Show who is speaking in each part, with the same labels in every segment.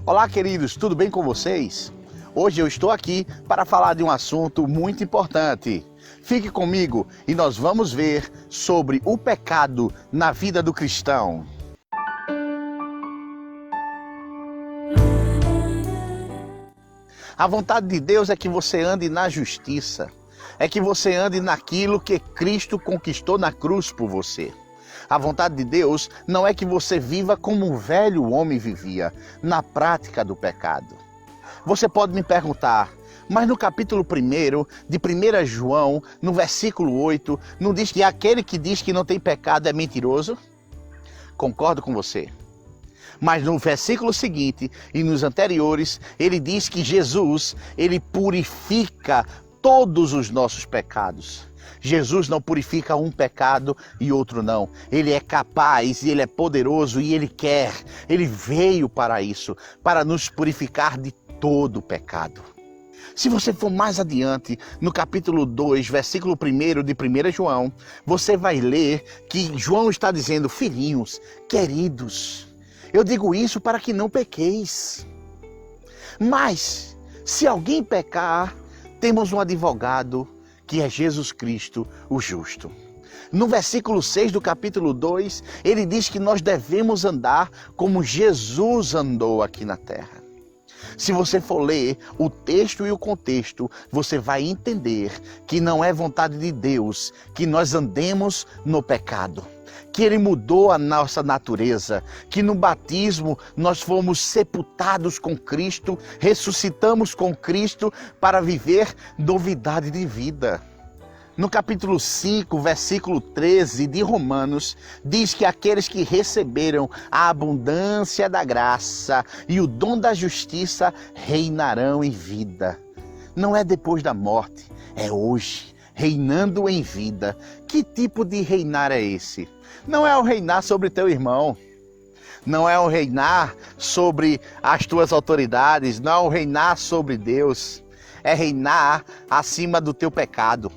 Speaker 1: Olá, queridos, tudo bem com vocês? Hoje eu estou aqui para falar de um assunto muito importante. Fique comigo e nós vamos ver sobre o pecado na vida do cristão. A vontade de Deus é que você ande na justiça, é que você ande naquilo que Cristo conquistou na cruz por você. A vontade de Deus não é que você viva como um velho homem vivia, na prática do pecado. Você pode me perguntar, mas no capítulo 1 de 1 João, no versículo 8, não diz que aquele que diz que não tem pecado é mentiroso? Concordo com você. Mas no versículo seguinte e nos anteriores, ele diz que Jesus, ele purifica todos os nossos pecados. Jesus não purifica um pecado e outro não. Ele é capaz e ele é poderoso e ele quer. Ele veio para isso, para nos purificar de todo o pecado. Se você for mais adiante, no capítulo 2, versículo 1 de 1 João, você vai ler que João está dizendo: filhinhos, queridos, eu digo isso para que não pequeis. Mas, se alguém pecar, temos um advogado, que é Jesus Cristo, o justo. No versículo 6 do capítulo 2, ele diz que nós devemos andar como Jesus andou aqui na terra. Se você for ler o texto e o contexto, você vai entender que não é vontade de Deus que nós andemos no pecado, que Ele mudou a nossa natureza, que no batismo nós fomos sepultados com Cristo, ressuscitamos com Cristo para viver novidade de vida. No capítulo 5, versículo 13 de Romanos, diz que aqueles que receberam a abundância da graça e o dom da justiça reinarão em vida. Não é depois da morte, é hoje, reinando em vida. Que tipo de reinar é esse? Não é o reinar sobre teu irmão, não é o reinar sobre as tuas autoridades, não é o reinar sobre Deus, é reinar acima do teu pecado.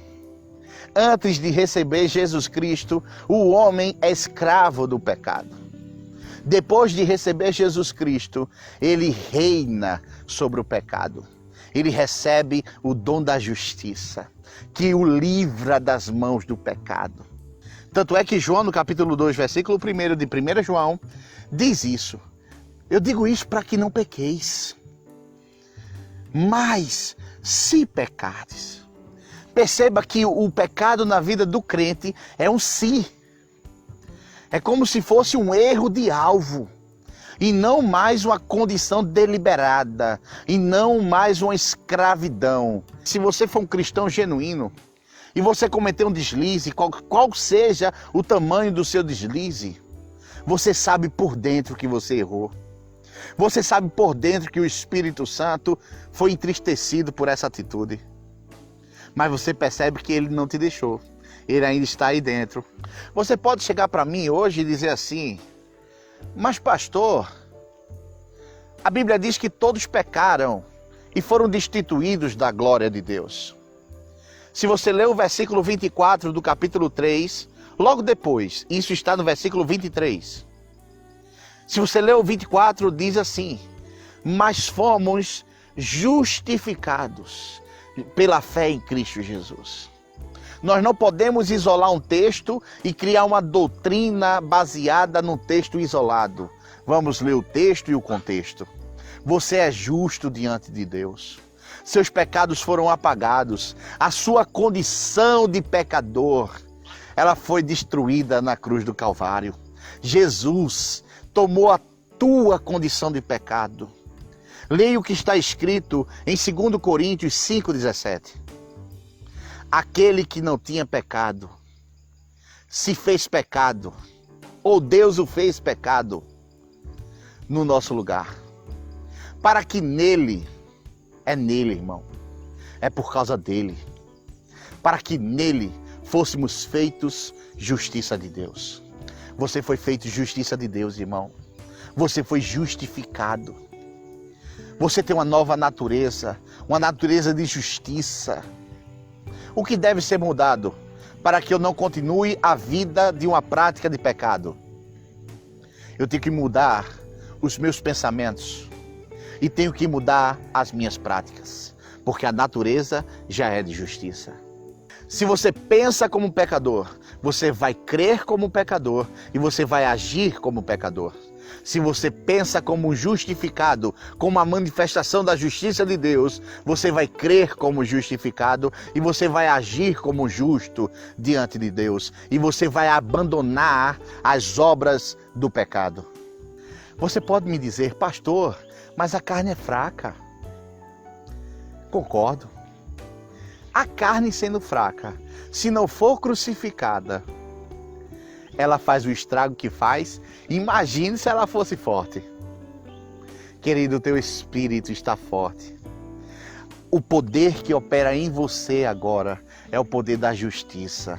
Speaker 1: Antes de receber Jesus Cristo, o homem é escravo do pecado. Depois de receber Jesus Cristo, ele reina sobre o pecado. Ele recebe o dom da justiça, que o livra das mãos do pecado. Tanto é que João, no capítulo 2, versículo 1 de 1 João, diz isso. Eu digo isso para que não pequeis. Mas, se pecardes, perceba que o pecado na vida do crente é um si. É como se fosse um erro de alvo. E não mais uma condição deliberada. E não mais uma escravidão. Se você for um cristão genuíno e você cometer um deslize, qual seja o tamanho do seu deslize, você sabe por dentro que você errou. Você sabe por dentro que o Espírito Santo foi entristecido por essa atitude. Mas você percebe que ele não te deixou. Ele ainda está aí dentro. Você pode chegar para mim hoje e dizer assim: mas pastor, a Bíblia diz que todos pecaram e foram destituídos da glória de Deus. Se você ler o versículo 24 do capítulo 3, logo depois, isso está no versículo 23. Se você ler o 24, diz assim: mas fomos justificados pela fé em Cristo Jesus. Nós não podemos isolar um texto e criar uma doutrina baseada num texto isolado. Vamos ler o texto e o contexto. Você é justo diante de Deus. Seus pecados foram apagados. A sua condição de pecador, ela foi destruída na cruz do Calvário. Jesus tomou a tua condição de pecado. Leia o que está escrito em 2 Coríntios 5,17. Aquele que não tinha pecado, se fez pecado, ou Deus o fez pecado, no nosso lugar. Para que nele, é nele, irmão, é por causa dele. Para que nele fôssemos feitos justiça de Deus. Você foi feito justiça de Deus, irmão. Você foi justificado. Você tem uma nova natureza, uma natureza de justiça. O que deve ser mudado para que eu não continue a vida de uma prática de pecado? Eu tenho que mudar os meus pensamentos. e tenho que mudar as minhas práticas, porque a natureza já é de justiça. Se você pensa como pecador, você vai crer como pecador e você vai agir como pecador. Se você pensa como justificado, como a manifestação da justiça de Deus, você vai crer como justificado e você vai agir como justo diante de Deus. E você vai abandonar as obras do pecado. Você pode me dizer, pastor, mas a carne é fraca. Concordo. A carne sendo fraca, se não for crucificada, ela faz o estrago que faz. Imagine se ela fosse forte. Querido, o teu espírito está forte. O poder que opera em você agora é o poder da justiça.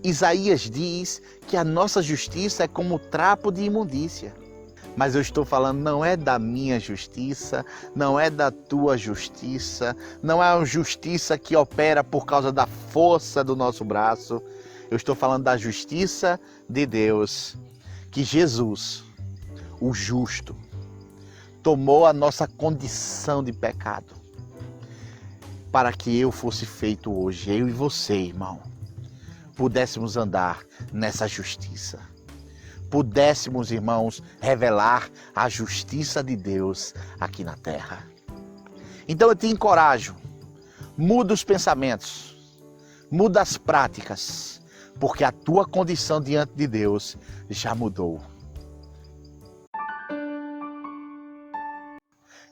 Speaker 1: Isaías diz que a nossa justiça é como trapo de imundícia. Mas eu estou falando, não é da minha justiça, não é da tua justiça, não é uma justiça que opera por causa da força do nosso braço. Eu estou falando da justiça de Deus, que Jesus, o justo, tomou a nossa condição de pecado para que eu fosse feito hoje, eu e você, irmão, pudéssemos andar nessa justiça. Pudéssemos, irmãos, revelar a justiça de Deus aqui na terra. Então eu te encorajo, muda os pensamentos, muda as práticas, porque a tua condição diante de Deus já mudou.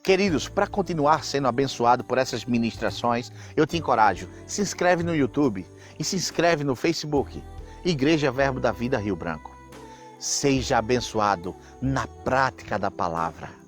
Speaker 1: Queridos, para continuar sendo abençoado por essas ministrações, eu te encorajo, se inscreve no YouTube e se inscreve no Facebook, Igreja Verbo da Vida Rio Branco. Seja abençoado na prática da palavra.